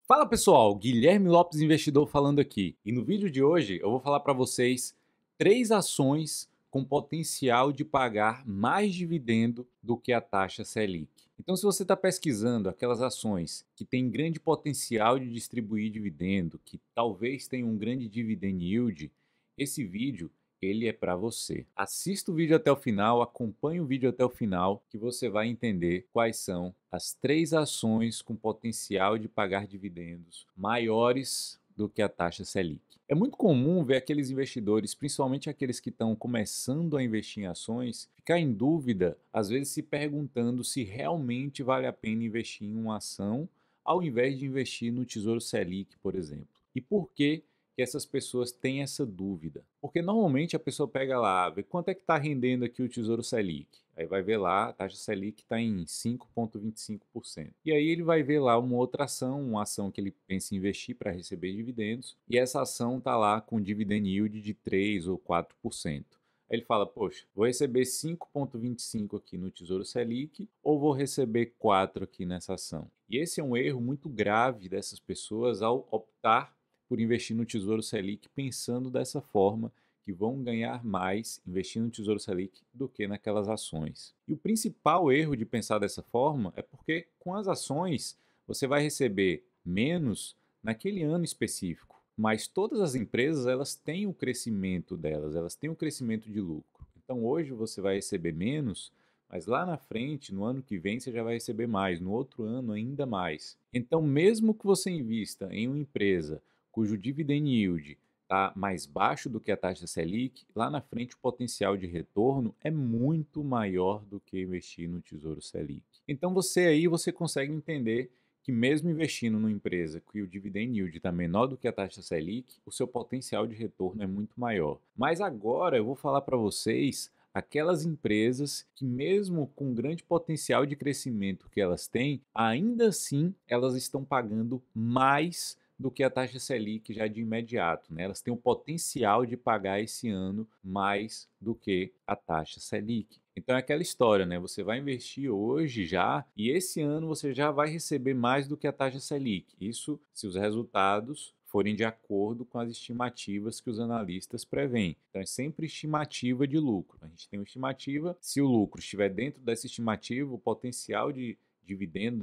Fala pessoal, Guilherme Lopes Investidor falando aqui. E no vídeo de hoje eu vou falar para vocês 3 ações com potencial de pagar mais dividendo do que a taxa Selic. Então, se você está pesquisando aquelas ações que têm grande potencial de distribuir dividendo, que talvez tenham um grande dividend yield, esse vídeo ele é para você. Assista o vídeo até o final, acompanhe o vídeo até o final, que você vai entender quais são as 3 ações com potencial de pagar dividendos maiores do que a taxa Selic. É muito comum ver aqueles investidores, principalmente aqueles que estão começando a investir em ações, ficar em dúvida, às vezes se perguntando se realmente vale a pena investir em uma ação ao invés de investir no Tesouro Selic, por exemplo. E por que essas pessoas têm essa dúvida? Porque normalmente a pessoa pega lá, vê quanto é que está rendendo aqui o Tesouro Selic. Aí vai ver lá, a taxa Selic está em 5,25%. E aí ele vai ver lá uma outra ação, uma ação que ele pensa em investir para receber dividendos, e essa ação está lá com dividend yield de 3 ou 4%. Aí ele fala, poxa, vou receber 5,25 aqui no Tesouro Selic ou vou receber 4 aqui nessa ação? E esse é um erro muito grave dessas pessoas ao optar por investir no Tesouro Selic pensando dessa forma, que vão ganhar mais investindo no Tesouro Selic do que naquelas ações. E o principal erro de pensar dessa forma é porque com as ações você vai receber menos naquele ano específico, mas todas as empresas elas têm o crescimento delas, elas têm o crescimento de lucro. Então hoje você vai receber menos, mas lá na frente, no ano que vem, você já vai receber mais, no outro ano ainda mais. Então, mesmo que você invista em uma empresa cujo dividend yield está mais baixo do que a taxa Selic, lá na frente o potencial de retorno é muito maior do que investir no Tesouro Selic. Então você consegue entender que mesmo investindo numa empresa que o dividend yield está menor do que a taxa Selic, o seu potencial de retorno é muito maior. Mas agora eu vou falar para vocês aquelas empresas que mesmo com grande potencial de crescimento que elas têm, ainda assim elas estão pagando mais do que a taxa Selic já de imediato, né? Elas têm o potencial de pagar esse ano mais do que a taxa Selic. Então é aquela história, né? Você vai investir hoje já e esse ano você já vai receber mais do que a taxa Selic. Isso se os resultados forem de acordo com as estimativas que os analistas preveem. Então é sempre estimativa de lucro. A gente tem uma estimativa, se o lucro estiver dentro dessa estimativa, o potencial de dividendo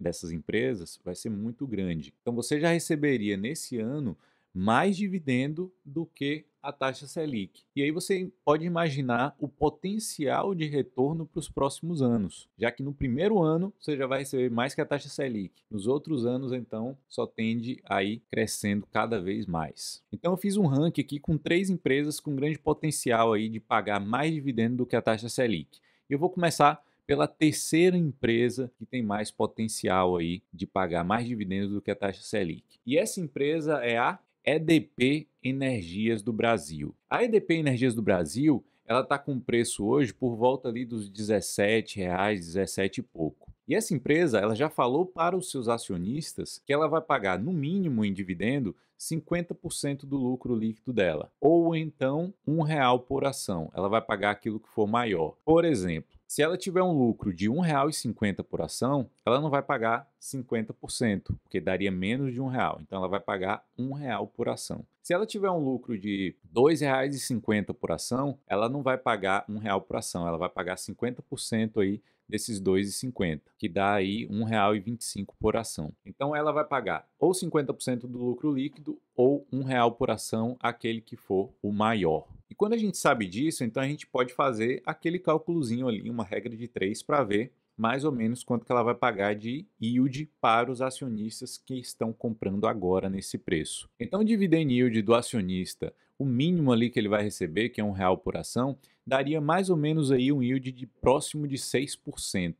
dessas empresas vai ser muito grande. Então você já receberia nesse ano mais dividendo do que a taxa Selic. E aí você pode imaginar o potencial de retorno para os próximos anos, já que no primeiro ano você já vai receber mais que a taxa Selic. Nos outros anos, então, só tende a ir crescendo cada vez mais. Então eu fiz um ranking aqui com 3 empresas com grande potencial aí de pagar mais dividendo do que a taxa Selic. E eu vou começar pela terceira empresa que tem mais potencial aí de pagar mais dividendos do que a taxa Selic. E essa empresa é a EDP Energias do Brasil. A EDP Energias do Brasil, ela está com preço hoje por volta ali dos R$ 17, 17 e pouco. E essa empresa, ela já falou para os seus acionistas que ela vai pagar no mínimo em dividendo 50% do lucro líquido dela, ou então R$ 1 por ação. Ela vai pagar aquilo que for maior. Por exemplo, se ela tiver um lucro de R$ 1,50 por ação, ela não vai pagar 50%, porque daria menos de R$ 1. Então ela vai pagar R$ 1 por ação. Se ela tiver um lucro de R$ 2,50 por ação, ela não vai pagar R$ 1 por ação, ela vai pagar 50% aí desses 2,50, que dá aí R$ 1,25 por ação. Então ela vai pagar ou 50% do lucro líquido ou R$ 1 por ação, aquele que for o maior. E quando a gente sabe disso, então a gente pode fazer aquele cálculozinho ali, uma regra de 3, para ver mais ou menos quanto que ela vai pagar de yield para os acionistas que estão comprando agora nesse preço. Então o dividend yield do acionista, o mínimo ali que ele vai receber, que é R$ 1 por ação, daria mais ou menos aí um yield de próximo de 6%,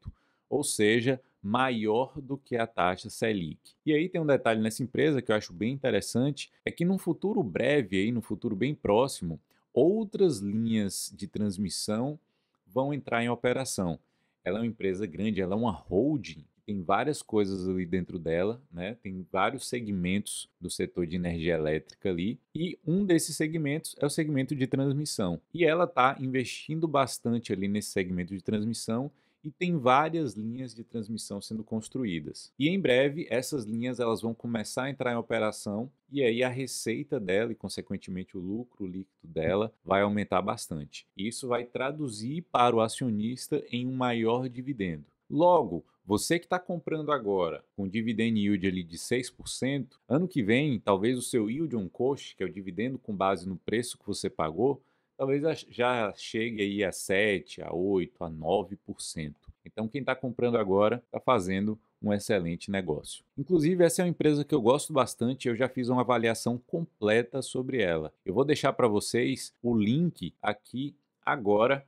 ou seja, maior do que a taxa Selic. E aí tem um detalhe nessa empresa que eu acho bem interessante, é que num futuro breve, aí, no futuro bem próximo, outras linhas de transmissão vão entrar em operação. Ela é uma empresa grande, ela é uma holding, tem várias coisas ali dentro dela, né? Tem vários segmentos do setor de energia elétrica ali, e um desses segmentos é o segmento de transmissão. E ela está investindo bastante ali nesse segmento de transmissão e tem várias linhas de transmissão sendo construídas. E em breve essas linhas elas vão começar a entrar em operação e aí a receita dela e consequentemente o lucro líquido dela vai aumentar bastante. Isso vai traduzir para o acionista em um maior dividendo. Logo, você que está comprando agora com dividend yield ali de 6%, ano que vem, talvez o seu yield on cost, que é o dividendo com base no preço que você pagou, talvez já chegue aí a 7, a 8, a 9%. Então, quem está comprando agora está fazendo um excelente negócio. Inclusive, essa é uma empresa que eu gosto bastante, eu já fiz uma avaliação completa sobre ela. Eu vou deixar para vocês o link aqui agora,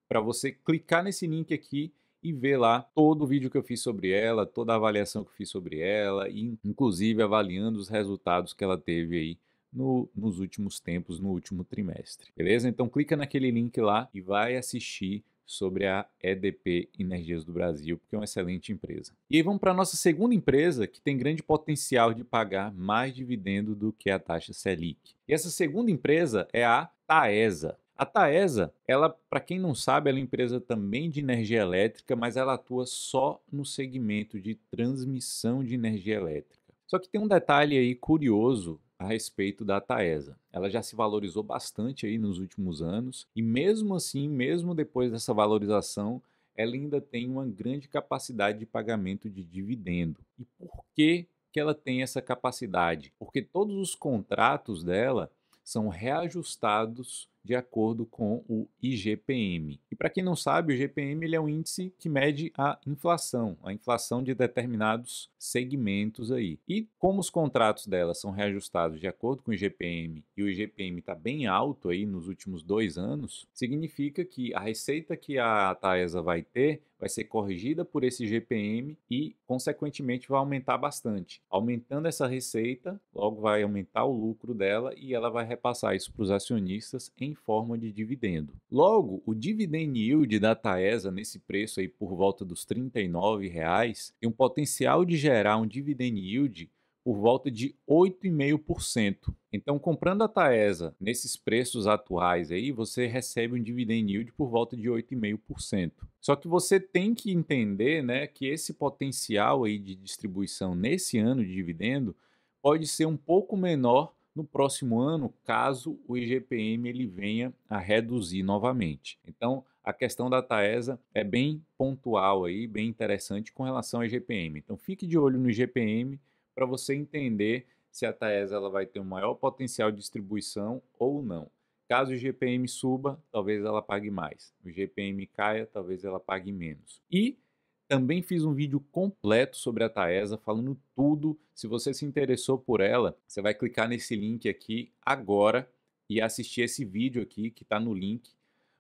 para você clicar nesse link aqui e ver lá todo o vídeo que eu fiz sobre ela, toda a avaliação que eu fiz sobre ela, e inclusive avaliando os resultados que ela teve aí nos últimos tempos, no último trimestre. Beleza? Então clica naquele link lá e vai assistir sobre a EDP Energias do Brasil, porque é uma excelente empresa. E aí vamos para a nossa segunda empresa, que tem grande potencial de pagar mais dividendo do que a taxa Selic. E essa segunda empresa é a Taesa. A Taesa, ela, para quem não sabe, ela é uma empresa também de energia elétrica, mas ela atua só no segmento de transmissão de energia elétrica. Só que tem um detalhe aí curioso a respeito da Taesa. Ela já se valorizou bastante aí nos últimos anos e mesmo assim, mesmo depois dessa valorização, ela ainda tem uma grande capacidade de pagamento de dividendo. E por que ela tem essa capacidade? Porque todos os contratos dela são reajustados de acordo com o IGPM. E para quem não sabe, o IGPM ele é um índice que mede a inflação de determinados segmentos aí. E como os contratos dela são reajustados de acordo com o IGPM e o IGPM está bem alto aí nos últimos 2 anos, significa que a receita que a Taesa vai ter vai ser corrigida por esse IGPM e, consequentemente, vai aumentar bastante. Aumentando essa receita, logo vai aumentar o lucro dela e ela vai repassar isso para os acionistas em forma de dividendo. Logo, o dividend yield da Taesa nesse preço aí por volta dos R$ 39,00 tem um potencial de gerar um dividend yield por volta de 8,5%. Então, comprando a Taesa nesses preços atuais aí, você recebe um dividend yield por volta de 8,5%. Só que você tem que entender, né, que esse potencial aí de distribuição nesse ano de dividendo pode ser um pouco menor no próximo ano, caso o IGPM ele venha a reduzir novamente. Então, a questão da Taesa é bem pontual aí, bem interessante com relação ao IGPM. Então, fique de olho no IGPM para você entender se a Taesa ela vai ter um maior potencial de distribuição ou não. Caso o IGPM suba, talvez ela pague mais. O IGPM caia, talvez ela pague menos. E também fiz um vídeo completo sobre a Taesa, falando tudo. Se você se interessou por ela, você vai clicar nesse link aqui agora e assistir esse vídeo aqui que está no link,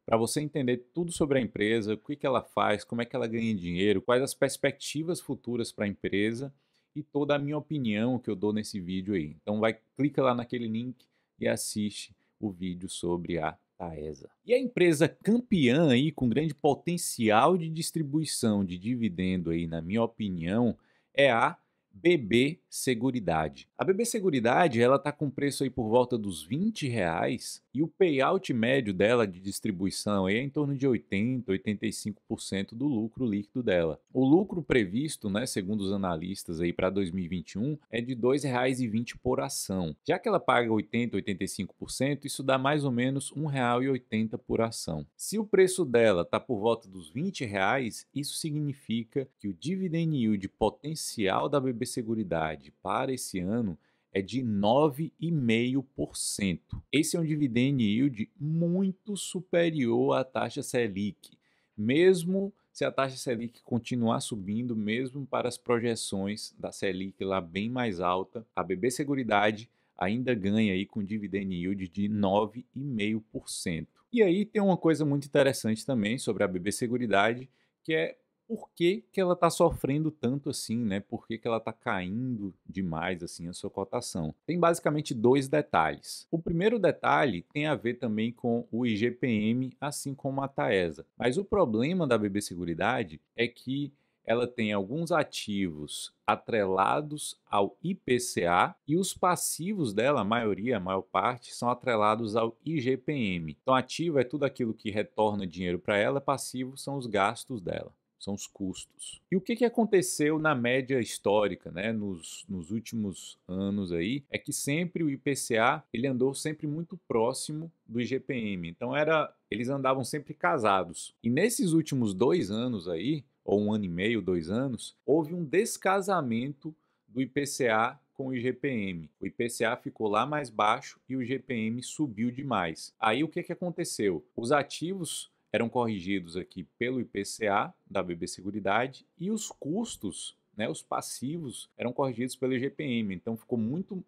para você entender tudo sobre a empresa, o que ela faz, como é que ela ganha dinheiro, quais as perspectivas futuras para a empresa e toda a minha opinião que eu dou nesse vídeo aí. Então clica lá naquele link e assiste o vídeo sobre a Taesa. E a empresa campeã aí com grande potencial de distribuição de dividendo aí, na minha opinião, é a BB Seguridade. A BB Seguridade ela está com preço aí por volta dos R$ 20 e o payout médio dela de distribuição aí é em torno de 80, 85% do lucro líquido dela. O lucro previsto, né, segundo os analistas aí para 2021 é de R$ 2,20 por ação. Já que ela paga 80, 85%, isso dá mais ou menos R$ 1,80 por ação. Se o preço dela está por volta dos R$ 20, isso significa que o dividend yield potencial da BB Seguridade para esse ano é de 9,5%. Esse é um dividend yield muito superior à taxa Selic, mesmo se a taxa Selic continuar subindo, mesmo para as projeções da Selic lá bem mais alta, a BB Seguridade ainda ganha aí com dividend yield de 9,5%. E aí tem uma coisa muito interessante também sobre a BB Seguridade, que é por que ela está sofrendo tanto assim, né? Por que ela está caindo demais assim a sua cotação? Tem basicamente 2 detalhes. O primeiro detalhe tem a ver também com o IGPM, assim como a Taesa. Mas o problema da BB Seguridade é que ela tem alguns ativos atrelados ao IPCA e os passivos dela, a maioria, a maior parte, são atrelados ao IGPM. Então, ativo é tudo aquilo que retorna dinheiro para ela, passivo são os gastos dela. são os custos. E o que aconteceu na média histórica, né, nos últimos anos aí, é que sempre o IPCA ele andou sempre muito próximo do IGPM. Então eles andavam sempre casados. E nesses últimos 2 anos aí, ou 1 ano e meio, 2 anos, houve um descasamento do IPCA com o IGPM. O IPCA ficou lá mais baixo e o IGPM subiu demais. Aí o que aconteceu? Os ativos eram corrigidos aqui pelo IPCA da BB Seguridade e os custos, né, os passivos, eram corrigidos pelo IGPM. Então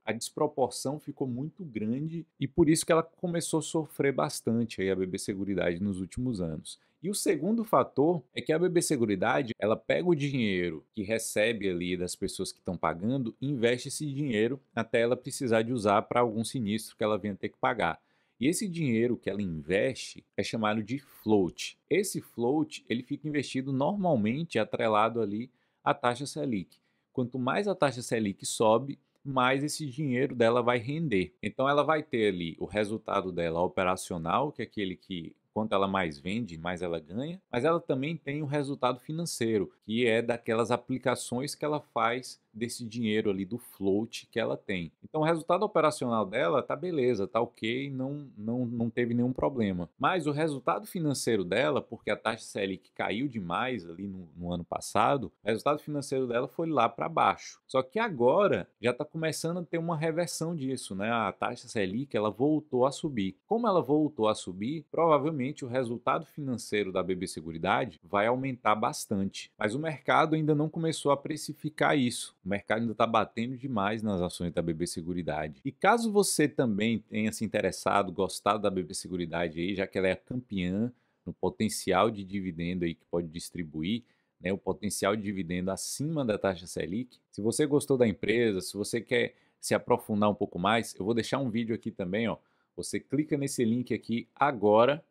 a desproporção ficou muito grande e por isso que ela começou a sofrer bastante aí a BB Seguridade nos últimos anos. E o segundo fator é que a BB Seguridade, ela pega o dinheiro que recebe ali das pessoas que estão pagando e investe esse dinheiro até ela precisar de usar para algum sinistro que ela venha ter que pagar. E esse dinheiro que ela investe é chamado de float. Esse float, ele fica investido normalmente atrelado ali à taxa Selic. Quanto mais a taxa Selic sobe, mais esse dinheiro dela vai render. Então ela vai ter ali o resultado dela operacional, que é aquele que quanto ela mais vende, mais ela ganha, mas ela também tem o resultado financeiro, que é daquelas aplicações que ela faz desse dinheiro ali do float que ela tem. Então o resultado operacional dela tá beleza, tá ok, não teve nenhum problema. Mas o resultado financeiro dela, porque a taxa Selic caiu demais ali no ano passado, o resultado financeiro dela foi lá para baixo. Só que agora já está começando a ter uma reversão disso, né? A taxa Selic ela voltou a subir. Como ela voltou a subir, provavelmente o resultado financeiro da BB Seguridade vai aumentar bastante. Mas o mercado ainda não começou a precificar isso. O mercado ainda está batendo demais nas ações da BB Seguridade. E caso você também tenha se interessado, gostado da BB Seguridade aí, já que ela é a campeã no potencial de dividendo aí que pode distribuir, né, o potencial de dividendo acima da taxa Selic. Se você gostou da empresa, se você quer se aprofundar um pouco mais, eu vou deixar um vídeo aqui também, ó. Você clica nesse link aqui agora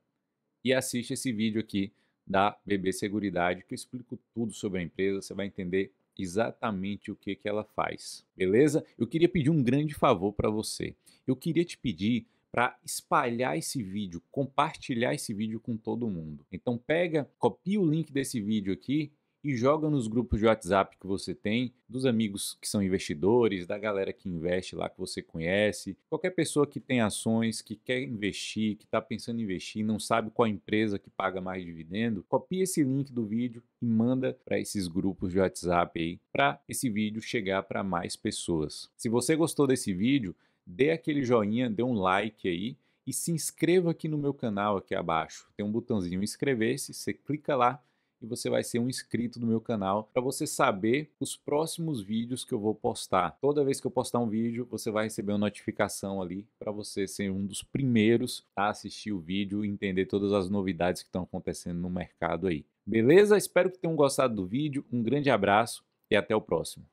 e assiste esse vídeo aqui da BB Seguridade, que eu explico tudo sobre a empresa, você vai entender exatamente o que ela faz, beleza? Eu queria pedir um grande favor para você. Eu queria te pedir para espalhar esse vídeo, compartilhar esse vídeo com todo mundo. Então pega, copia o link desse vídeo aqui e joga nos grupos de WhatsApp que você tem, dos amigos que são investidores, da galera que investe lá que você conhece, qualquer pessoa que tem ações, que quer investir, que está pensando em investir, não sabe qual empresa que paga mais dividendo, copia esse link do vídeo e manda para esses grupos de WhatsApp aí, para esse vídeo chegar para mais pessoas. Se você gostou desse vídeo, dê aquele joinha, dê um like aí e se inscreva aqui no meu canal aqui abaixo. Tem um botãozinho inscrever-se, você clica lá e você vai ser um inscrito do meu canal para você saber os próximos vídeos que eu vou postar. Toda vez que eu postar um vídeo, você vai receber uma notificação ali para você ser um dos primeiros a assistir o vídeo e entender todas as novidades que estão acontecendo no mercado aí. Beleza? Espero que tenham gostado do vídeo. Um grande abraço e até o próximo.